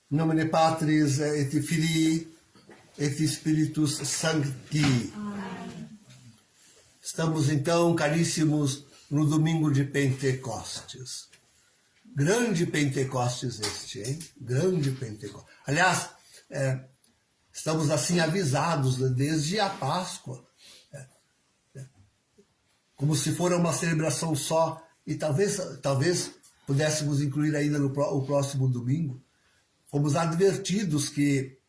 In nomine Patris et Filii et Spiritus Sancti. Estamos então, caríssimos, no domingo de Pentecostes. Grande Pentecostes este, hein? Grande Pentecostes. Aliás, estamos assim avisados desde a Páscoa, como se for uma celebração só, e talvez pudéssemos incluir ainda o próximo domingo. Fomos advertidos que,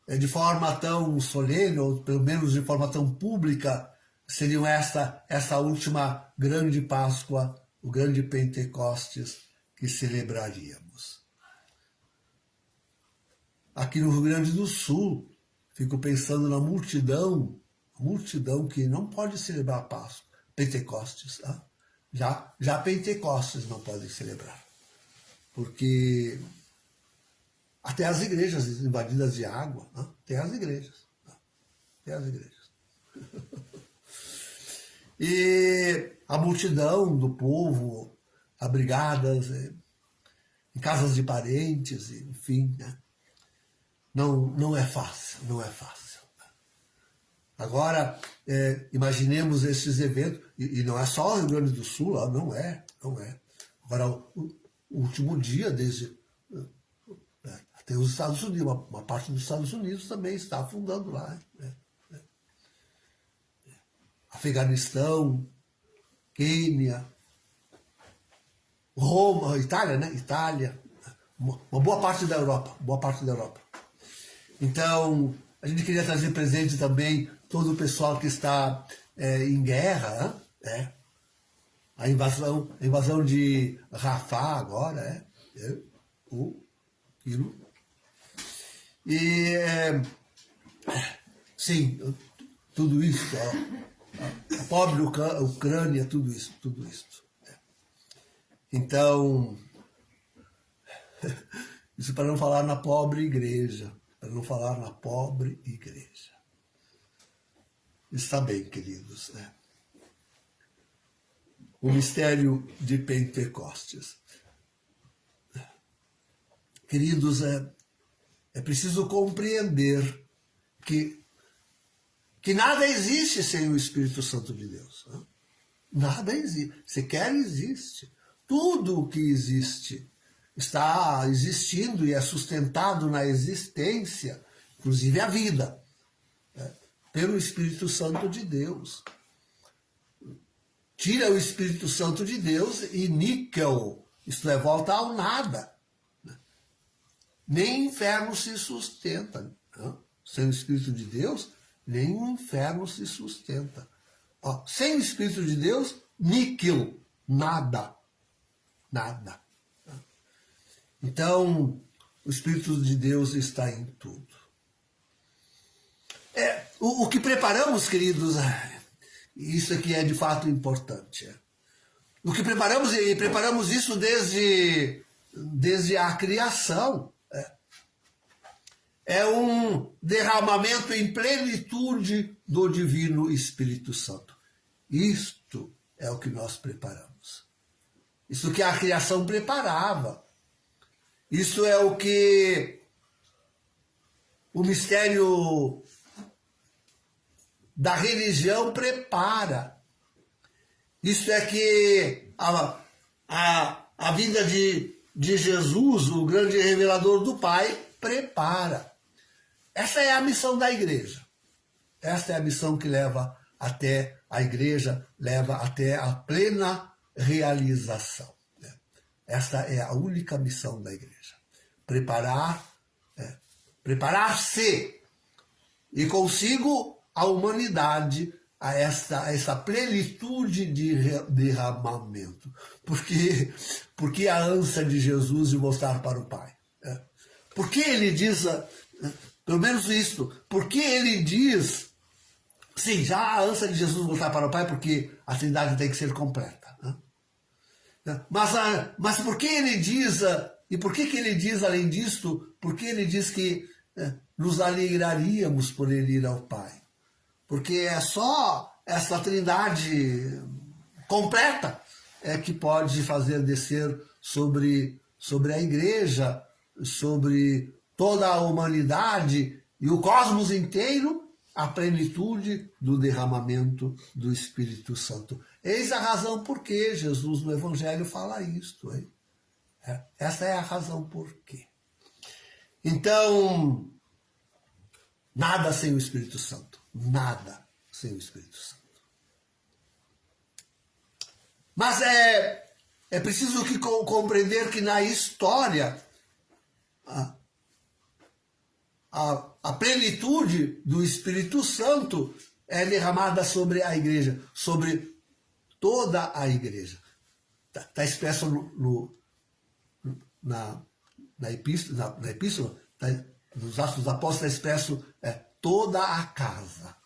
de forma tão solene, ou pelo menos de forma tão pública, seriam essa última grande Páscoa, o grande Pentecostes que celebraríamos. Aqui no Rio Grande do Sul, fico pensando na multidão que não pode celebrar a Páscoa, Pentecostes. Tá? Já Pentecostes não podem celebrar, porque até as igrejas invadidas de água, né? Tem as igrejas. E a multidão do povo, abrigadas em casas de parentes, enfim, né? Não é fácil. Agora, imaginemos esses eventos, e não é só o Rio Grande do Sul, não é. Agora, o último dia, até os Estados Unidos, uma parte dos Estados Unidos também está afundando lá. Afeganistão, Quênia, Roma, Itália, né? Itália, uma boa parte da Europa. Então, a gente queria trazer presente também todo o pessoal que está em guerra, né? A invasão de Rafah agora, o Quilo. E, sim, tudo isso, a pobre Ucrânia, tudo isso. Então, isso para não falar na pobre igreja, Está bem, queridos, né? O mistério de Pentecostes. Queridos, é preciso compreender que nada existe sem o Espírito Santo de Deus. Né? Nada existe. Sequer existe. Tudo o que existe está existindo e é sustentado na existência, inclusive a vida, pelo Espírito Santo de Deus. Tira o Espírito Santo de Deus e níquel, isto é, volta ao nada. Nem o inferno se sustenta. Sem o Espírito de Deus, nem o inferno se sustenta. Sem o Espírito de Deus, níquel, nada. Então, o Espírito de Deus está em tudo. O que preparamos, queridos, isso aqui é de fato importante. O que preparamos, e preparamos isso desde a criação, é um derramamento em plenitude do Divino Espírito Santo. Isto é o que nós preparamos. Isso que a criação preparava. Isso é o que o mistério da religião prepara. Isso é que a vinda de Jesus, o grande revelador do Pai, prepara. Essa é a missão da igreja. Esta é a missão que leva até a igreja, leva até a plena realização. Esta é a única missão da igreja. Preparar-se e consigo a humanidade a essa plenitude de derramamento. Porque a ânsia de Jesus de mostrar para o Pai. Porque ele diz, pelo menos isso, porque ele diz, sim, já a ânsia de Jesus mostrar para o Pai, porque a Trindade tem que ser completa. Mas por que ele diz, e por que ele diz além disto, porque ele diz que nos alegraríamos por ele ir ao Pai? Porque é só essa Trindade completa que pode fazer descer sobre a igreja sobre toda a humanidade e o cosmos inteiro, a plenitude do derramamento do Espírito Santo. Eis a razão por que Jesus no Evangelho fala isto. Hein? Essa é a razão por quê. Então, nada sem o Espírito Santo. Nada sem o Espírito Santo. Mas é preciso compreender que na história a plenitude do Espírito Santo é derramada sobre a igreja, sobre toda a igreja. Está expresso na epístola, nos Atos dos Apóstolos, está expresso toda a casa.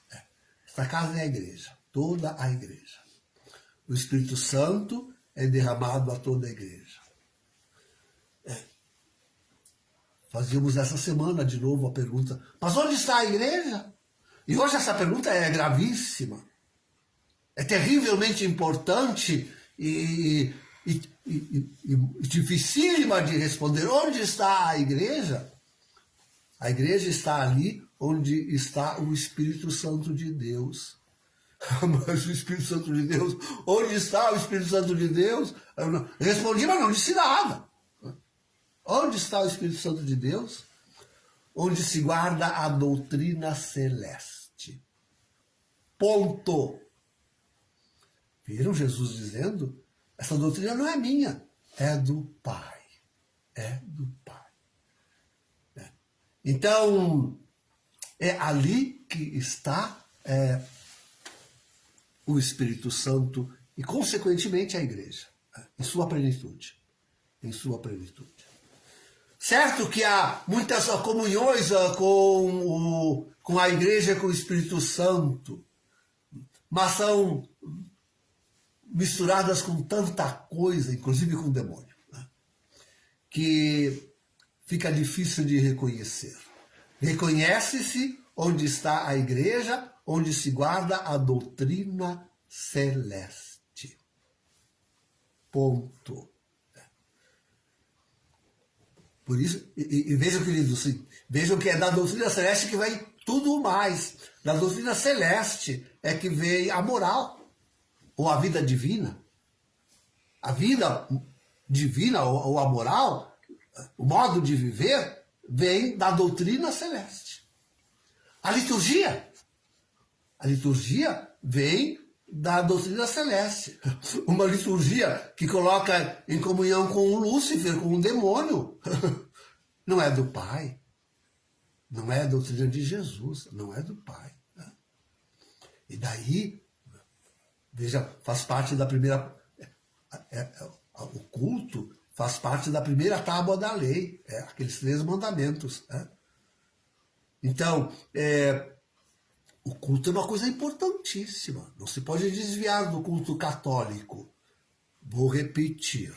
Esta casa é a igreja, toda a igreja. O Espírito Santo é derramado a toda a igreja. Fazíamos essa semana de novo a pergunta, mas onde está a igreja? E hoje essa pergunta é gravíssima, é terrivelmente importante e dificílima de responder. Onde está a igreja? A igreja está ali onde está o Espírito Santo de Deus. Mas o Espírito Santo de Deus, onde está o Espírito Santo de Deus? Eu respondi, mas não disse nada. Onde está o Espírito Santo de Deus? Onde se guarda a doutrina celeste. Ponto. Viram Jesus dizendo? Essa doutrina não é minha, é do Pai. É do Pai. Então, é ali que está o Espírito Santo e, consequentemente, a igreja, em sua plenitude. Em sua plenitude. Certo que há muitas comunhões com a igreja e com o Espírito Santo, mas são misturadas com tanta coisa, inclusive com o demônio, que fica difícil de reconhecer. Reconhece-se onde está a igreja, onde se guarda a doutrina celeste. Ponto. Por isso, e vejam, queridos, vejam que é da doutrina celeste que vem tudo mais. Da doutrina celeste é que vem a moral, ou a vida divina. A vida divina, ou a moral, o modo de viver, vem da doutrina celeste. A liturgia vem da doutrina celeste. Uma liturgia que coloca em comunhão com o Lúcifer, com o demônio. Não é do Pai. Não é a doutrina de Jesus. Não é do Pai. E daí, veja, faz parte da primeira... o culto faz parte da primeira tábua da lei. Aqueles 3 mandamentos. Então, o culto é uma coisa importantíssima. Não se pode desviar do culto católico. Vou repetir.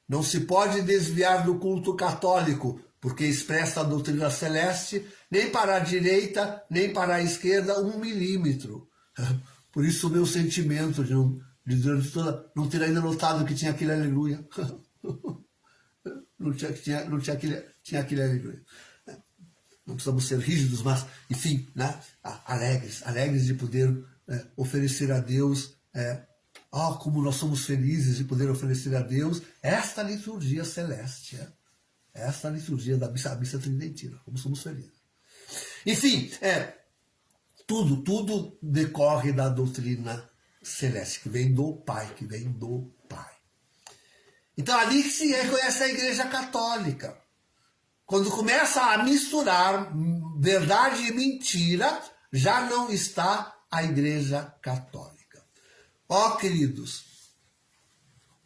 Não se pode desviar do culto católico, porque expressa a doutrina celeste, nem para a direita, nem para a esquerda, 1 milímetro. Por isso o meu sentimento de durante toda... Não ter ainda notado que tinha aquele aleluia. Tinha aquele aleluia. Não precisamos ser rígidos, mas, enfim, né? alegres de poder oferecer a Deus, como nós somos felizes de poder oferecer a Deus esta liturgia celeste, esta liturgia da missa tridentina, como somos felizes. Enfim, tudo decorre da doutrina celeste, que vem do Pai, Então, ali que se reconhece a Igreja Católica. Quando começa a misturar verdade e mentira, já não está a Igreja Católica. Queridos,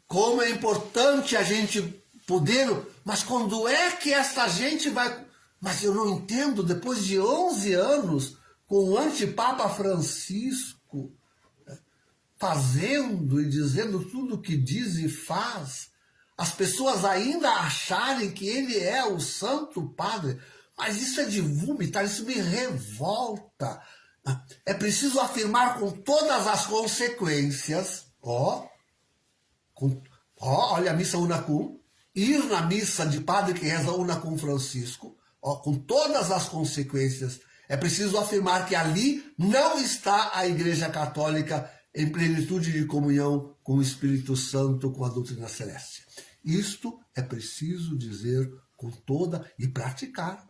como é importante a gente poder... Mas quando é que essa gente vai... Mas eu não entendo, depois de 11 anos, com o antipapa Francisco, fazendo e dizendo tudo o que diz e faz... As pessoas ainda acharem que ele é o Santo Padre. Mas isso é de vomitar, isso me revolta. É preciso afirmar com todas as consequências. Olha a missa Unacum. ir na missa de padre que reza una com Francisco, ó, com todas as consequências, é preciso afirmar que ali não está a Igreja Católica em plenitude de comunhão com o Espírito Santo, com a doutrina celeste. Isto é preciso dizer com toda e praticar.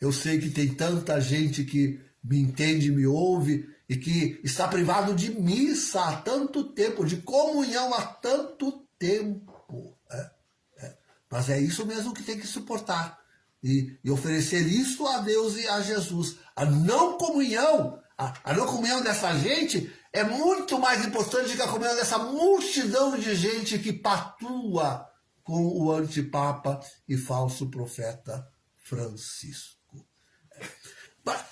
Eu sei que tem tanta gente que me entende, me ouve e que está privado de missa há tanto tempo, de comunhão há tanto tempo. Mas é isso mesmo que tem que suportar. E oferecer isso a Deus e a Jesus. A não comunhão dessa gente é muito mais importante que a comunhão dessa multidão de gente que patua com o antipapa e falso profeta Francisco.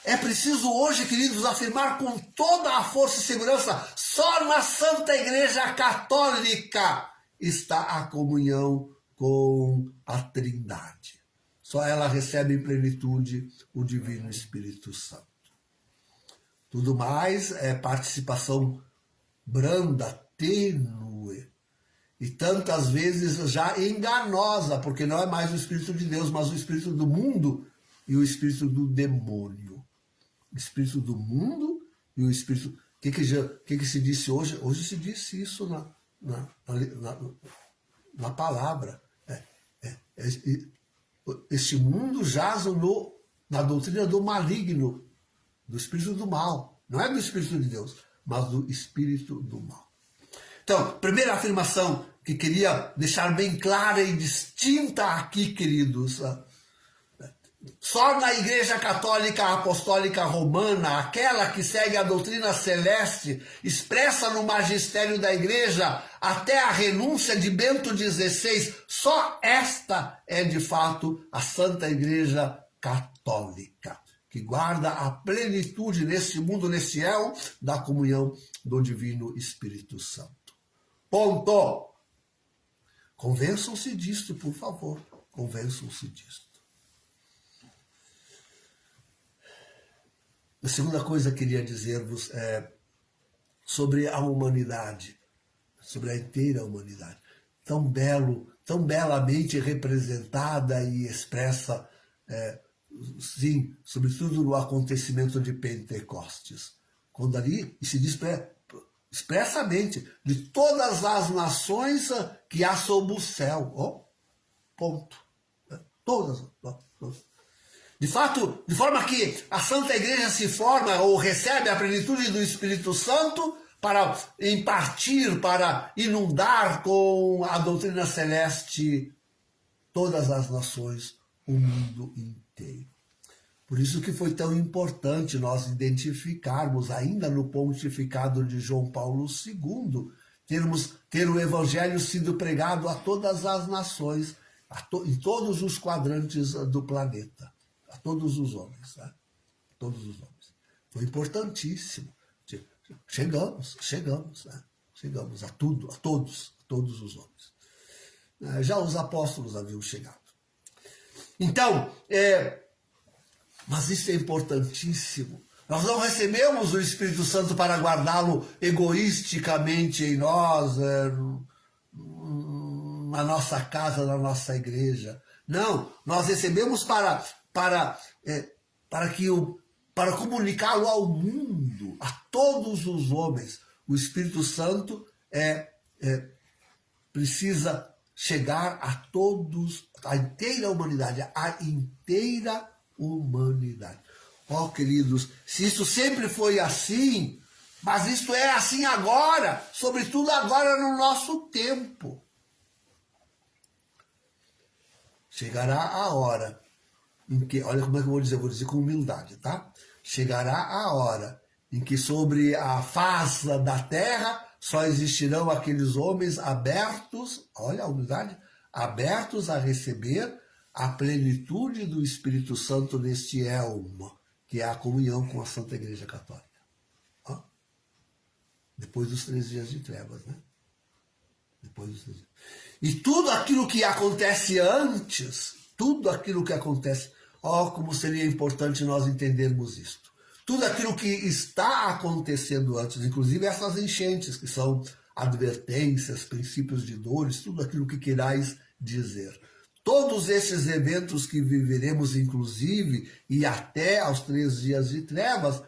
É preciso hoje, queridos, afirmar com toda a força e segurança, só na Santa Igreja Católica está a comunhão com a Trindade. Só ela recebe em plenitude o Divino Espírito Santo. Tudo mais é participação branda, tênue, e tantas vezes já enganosa, porque não é mais o Espírito de Deus, mas o Espírito do mundo e o Espírito do demônio. O Espírito do mundo e o Espírito... O que se disse hoje? Hoje se disse isso na palavra. Este mundo jaz na doutrina do maligno, do espírito do mal. Não é do Espírito de Deus, mas do espírito do mal. Então, primeira afirmação que queria deixar bem clara e distinta aqui, queridos. Só na Igreja Católica Apostólica Romana, aquela que segue a doutrina celeste, expressa no magistério da Igreja até a renúncia de Bento XVI, só esta é de fato a Santa Igreja Católica, que guarda a plenitude nesse mundo, nesse céu, da comunhão do Divino Espírito Santo. Ponto! Convençam-se disto, por favor. Convençam-se disto. A segunda coisa que queria dizer-vos é sobre a humanidade, sobre a inteira humanidade, tão belamente representada e expressa, sim, sobretudo no acontecimento de Pentecostes, quando ali se diz expressamente de todas as nações que há sob o céu, ponto, todas. De fato, de forma que a Santa Igreja se forma ou recebe a plenitude do Espírito Santo para impartir, para inundar com a doutrina celeste todas as nações, o mundo inteiro. Por isso que foi tão importante nós identificarmos, ainda no pontificado de João Paulo II, ter o Evangelho sido pregado a todas as nações, em todos os quadrantes do planeta. A todos os homens, né? Todos os homens. Foi importantíssimo. Chegamos, né? Chegamos a todos os homens. Já os apóstolos haviam chegado. Então, mas isso é importantíssimo. Nós não recebemos o Espírito Santo para guardá-lo egoisticamente em nós, na nossa casa, na nossa igreja. Não, nós recebemos para comunicá-lo ao mundo, a todos os homens. O Espírito Santo precisa chegar a todos, a inteira humanidade, Queridos, se isso sempre foi assim, mas isto é assim agora, sobretudo agora no nosso tempo. Chegará a hora em que, olha como é que eu vou dizer com humildade, tá? Chegará a hora em que sobre a face da terra só existirão aqueles homens abertos, olha a humildade, abertos a receber a plenitude do Espírito Santo neste elmo, que é a comunhão com a Santa Igreja Católica. Ó. Depois dos 3 dias de trevas, né? Depois dos 3 dias. E tudo aquilo que acontece antes, como seria importante nós entendermos isto. Tudo aquilo que está acontecendo antes, inclusive essas enchentes, que são advertências, princípios de dores, tudo aquilo que querais dizer. Todos esses eventos que viveremos, inclusive, e até aos 3 dias de trevas,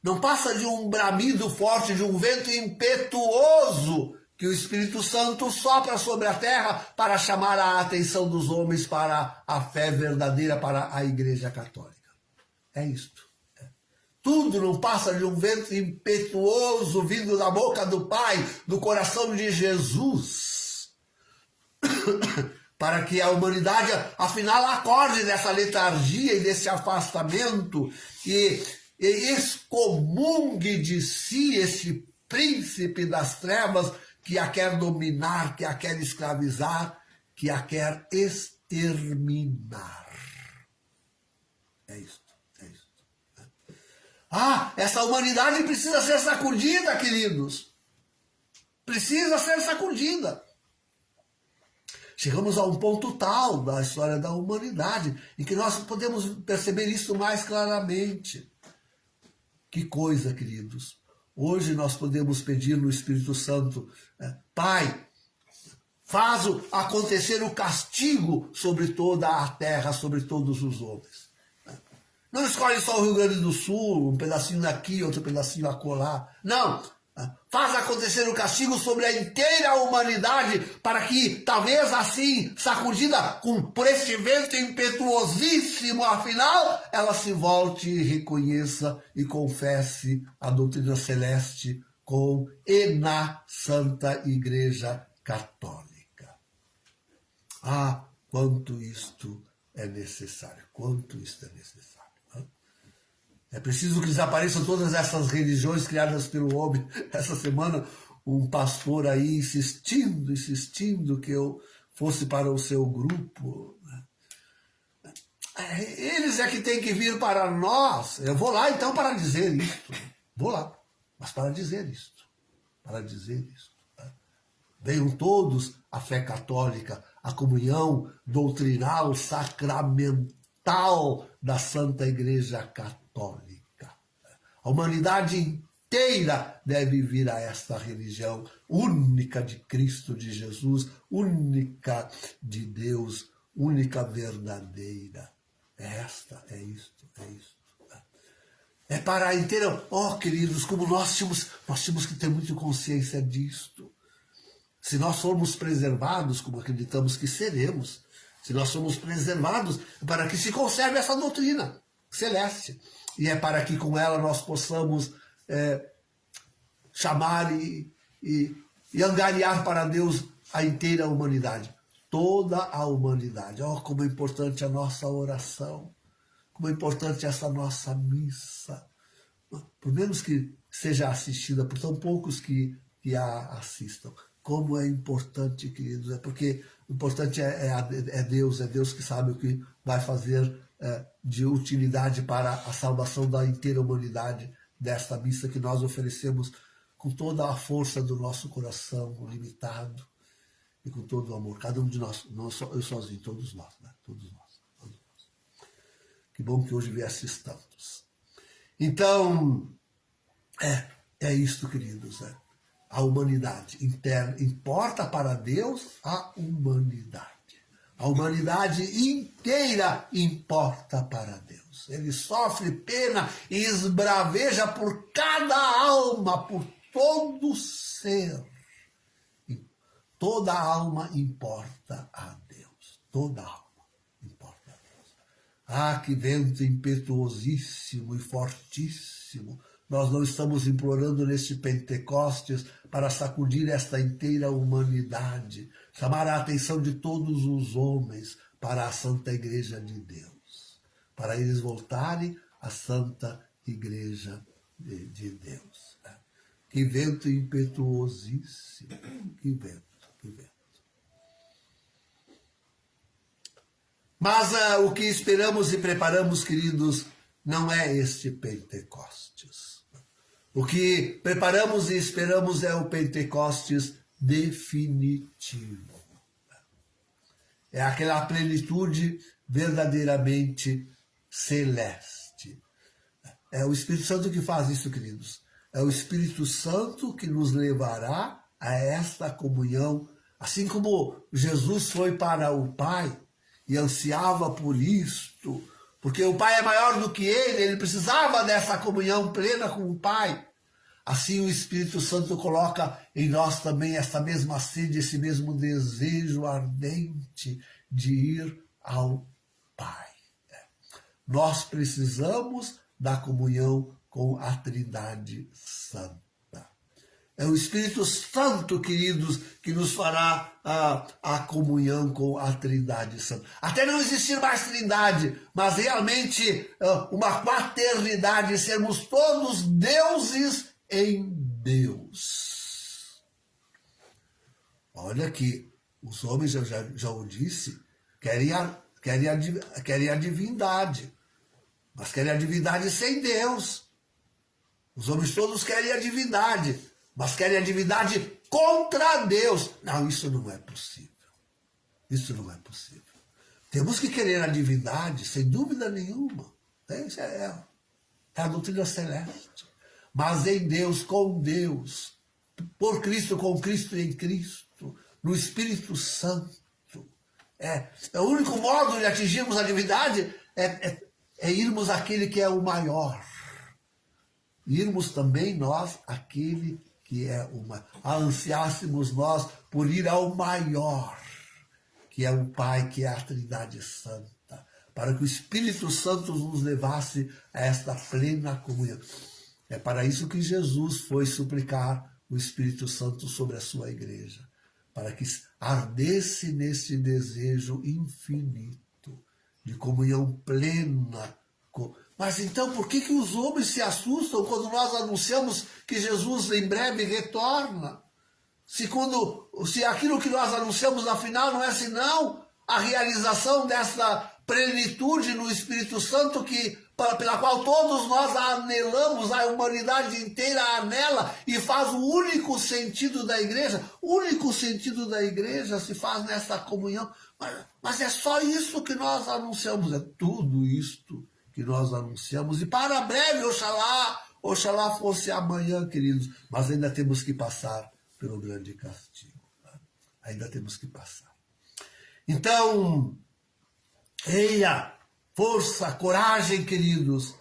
não passa de um bramido forte, de um vento impetuoso que o Espírito Santo sopra sobre a terra para chamar a atenção dos homens para a fé verdadeira, para a Igreja Católica. É isto. Tudo não passa de um vento impetuoso vindo da boca do Pai, do coração de Jesus, para que a humanidade, afinal, acorde dessa letargia e desse afastamento e excomungue de si esse príncipe das trevas que a quer dominar, que a quer escravizar, que a quer exterminar. É isso. Essa humanidade precisa ser sacudida, queridos. Precisa ser sacudida. Chegamos a um ponto tal da história da humanidade em que nós podemos perceber isso mais claramente. Que coisa, queridos. Hoje nós podemos pedir no Espírito Santo, Pai, faz acontecer o castigo sobre toda a terra, sobre todos os homens. Não escolhe só o Rio Grande do Sul, um pedacinho daqui, outro pedacinho acolá. Não. Faz acontecer o castigo sobre a inteira humanidade para que, talvez assim, sacudida por este vento impetuosíssimo, afinal, ela se volte e reconheça e confesse a doutrina celeste com e na Santa Igreja Católica. Quanto isto é necessário, quanto isto é necessário. É preciso que desapareçam todas essas religiões criadas pelo homem. Essa semana, um pastor aí insistindo que eu fosse para o seu grupo. Eles é que têm que vir para nós. Eu vou lá então para dizer isto. Vou lá, mas para dizer isto. Para dizer isto. Venham todos à fé católica, à comunhão doutrinal, sacramental da Santa Igreja Católica. A humanidade inteira deve vir a esta religião única de Cristo, de Jesus, única de Deus, única verdadeira. É isto. É para a inteira... queridos, como nós tínhamos que ter muita consciência disto. Se nós formos preservados, como acreditamos que seremos, se nós somos preservados, para que se conserve essa doutrina celeste. E é para que com ela nós possamos chamar e angariar para Deus a inteira humanidade. Toda a humanidade. Como é importante a nossa oração. Como é importante essa nossa missa. Por menos que seja assistida por tão poucos que a assistam. Como é importante, queridos. É porque o importante é Deus que sabe o que vai fazer de utilidade para a salvação da inteira humanidade desta missa que nós oferecemos com toda a força do nosso coração limitado e com todo o amor. Cada um de nós, não só eu sozinho, todos nós, né? Todos nós. Que bom que hoje viesses tantos. Então, é isto, queridos. A humanidade interna importa para Deus a humanidade. A humanidade inteira importa para Deus. Ele sofre pena e esbraveja por cada alma, por todo ser. Toda alma importa a Deus. Toda alma importa a Deus. Que vento impetuosíssimo e fortíssimo. Nós não estamos implorando neste Pentecostes para sacudir esta inteira humanidade, chamar a atenção de todos os homens para a Santa Igreja de Deus, para eles voltarem à Santa Igreja de Deus. Que vento impetuosíssimo, que vento. Mas o que esperamos e preparamos, queridos, não é este Pentecostes. O que preparamos e esperamos é o Pentecostes definitivo. É aquela plenitude verdadeiramente celeste. É o Espírito Santo que faz isso, queridos. É o Espírito Santo que nos levará a esta comunhão, assim como Jesus foi para o Pai e ansiava por isto, porque o Pai é maior do que ele precisava dessa comunhão plena com o Pai. Assim o Espírito Santo coloca em nós também essa mesma sede, esse mesmo desejo ardente de ir ao Pai. Nós precisamos da comunhão com a Trindade Santa. É o Espírito Santo, queridos, que nos fará a comunhão com a Trindade Santa. Até não existir mais Trindade, mas realmente uma quaternidade, sermos todos deuses em Deus. Olha que os homens, já o disse, querem a divindade, mas querem a divindade sem Deus. Os homens todos querem a divindade, mas querem a divindade contra Deus. Não, isso não é possível. Isso não é possível. Temos que querer a divindade, sem dúvida nenhuma. Isso é a doutrina celeste. Mas em Deus, com Deus, por Cristo, com Cristo e em Cristo, no Espírito Santo. O único modo de atingirmos a divindade é irmos àquele que é o maior. Irmos também nós àquele que é o maior. Ansiássemos nós por ir ao maior, que é o Pai, que é a Trindade Santa, para que o Espírito Santo nos levasse a esta plena comunhão. É para isso que Jesus foi suplicar o Espírito Santo sobre a sua igreja, para que ardesse nesse desejo infinito de comunhão plena. Mas então por que os homens se assustam quando nós anunciamos que Jesus em breve retorna? Se aquilo que nós anunciamos afinal não é senão a realização dessa plenitude no Espírito Santo pela qual todos nós anelamos, a humanidade inteira anela e faz o único sentido da igreja. O único sentido da igreja se faz nessa comunhão. Mas é só isso que nós anunciamos, é tudo isto que nós anunciamos. E para breve, oxalá fosse amanhã, queridos, mas ainda temos que passar pelo grande castigo. Ainda temos que passar. Então, eia, força, coragem, queridos.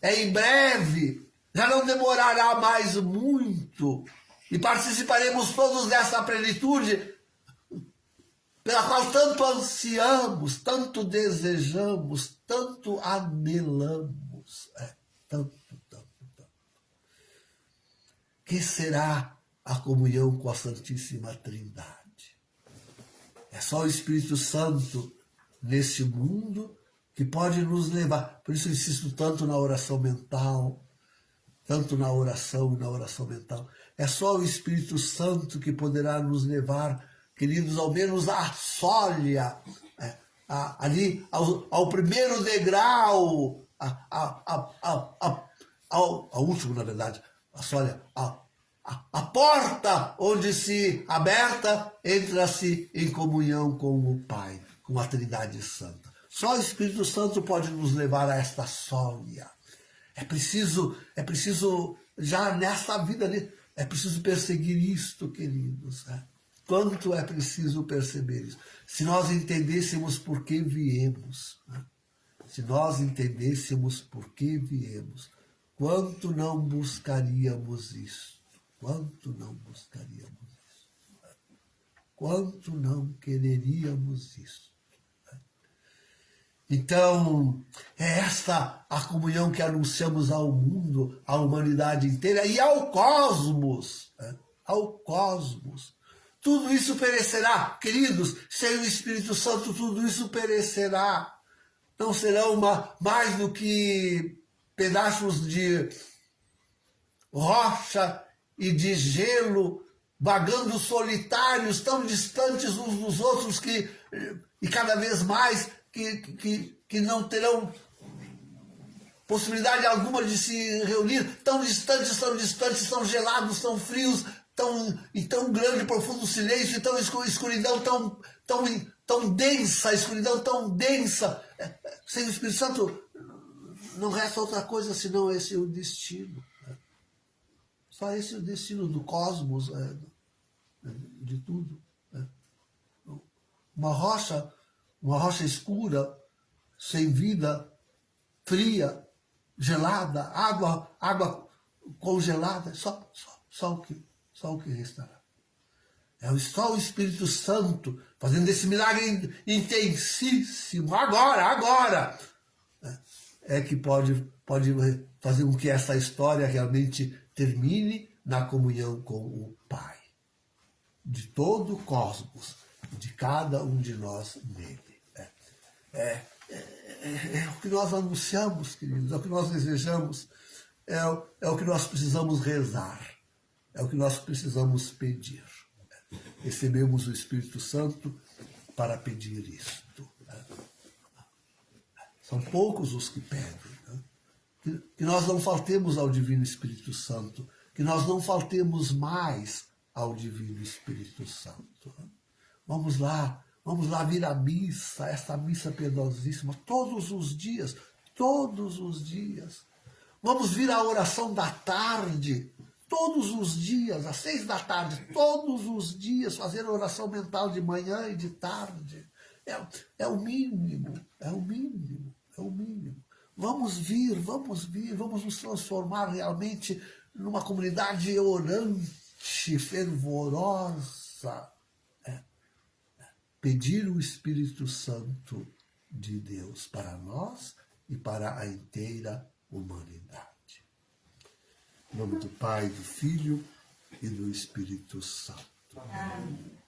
Em breve, já não demorará mais muito, e participaremos todos dessa plenitude pela qual tanto ansiamos, tanto desejamos, tanto anelamos. Tanto. Que será a comunhão com a Santíssima Trindade? É só o Espírito Santo nesse mundo que pode nos levar. Por isso eu insisto tanto na oração mental, tanto na oração e na oração mental. É só o Espírito Santo que poderá nos levar, queridos, ao menos à sólia, ali ao primeiro degrau, ao último, na verdade, a sólia, a porta onde se aberta, entra-se em comunhão com o Pai, com a Trindade Santa. Só o Espírito Santo pode nos levar a esta sólia. É preciso já nesta vida, é preciso perseguir isto, queridos. Quanto é preciso perceber isso? Se nós entendêssemos por que viemos, se nós entendêssemos por que viemos, quanto não buscaríamos isso? Quanto não buscaríamos isso? Quanto não quereríamos isso? Então, é esta a comunhão que anunciamos ao mundo, à humanidade inteira e ao cosmos. Ao cosmos. Tudo isso perecerá, queridos, sem o Espírito Santo tudo isso perecerá. Não serão mais do que pedaços de rocha e de gelo, vagando solitários, tão distantes uns dos outros e cada vez mais que não terão possibilidade alguma de se reunir, tão distantes, tão gelados, tão frios, tão grande, profundo silêncio, e tão escuridão tão densa, escuridão tão densa. Sem o Espírito Santo não resta outra coisa senão esse o destino. Só esse é o destino do cosmos. né, de tudo. Né? Uma rocha escura, sem vida, fria, gelada, água congelada, só o que restará. É só o Espírito Santo fazendo esse milagre intensíssimo, agora, é que pode fazer com que essa história realmente termine na comunhão com o Pai, de todo o cosmos, de cada um de nós nele. É o que nós anunciamos, queridos, é o que nós desejamos, é o que nós precisamos rezar, é o que nós precisamos pedir. Recebemos o Espírito Santo para pedir isto. São poucos os que pedem. Né? Que nós não faltemos ao Divino Espírito Santo, que nós não faltemos mais ao Divino Espírito Santo. Vamos lá vir à missa, esta missa piedosíssima, todos os dias. Vamos vir à oração da tarde, todos os dias, às 6 da tarde, todos os dias, fazer a oração mental de manhã e de tarde. É o mínimo. Vamos vir, vamos nos transformar realmente numa comunidade orante, fervorosa. Pedir o Espírito Santo de Deus para nós e para a inteira humanidade. Em nome do Pai, do Filho e do Espírito Santo. Amém.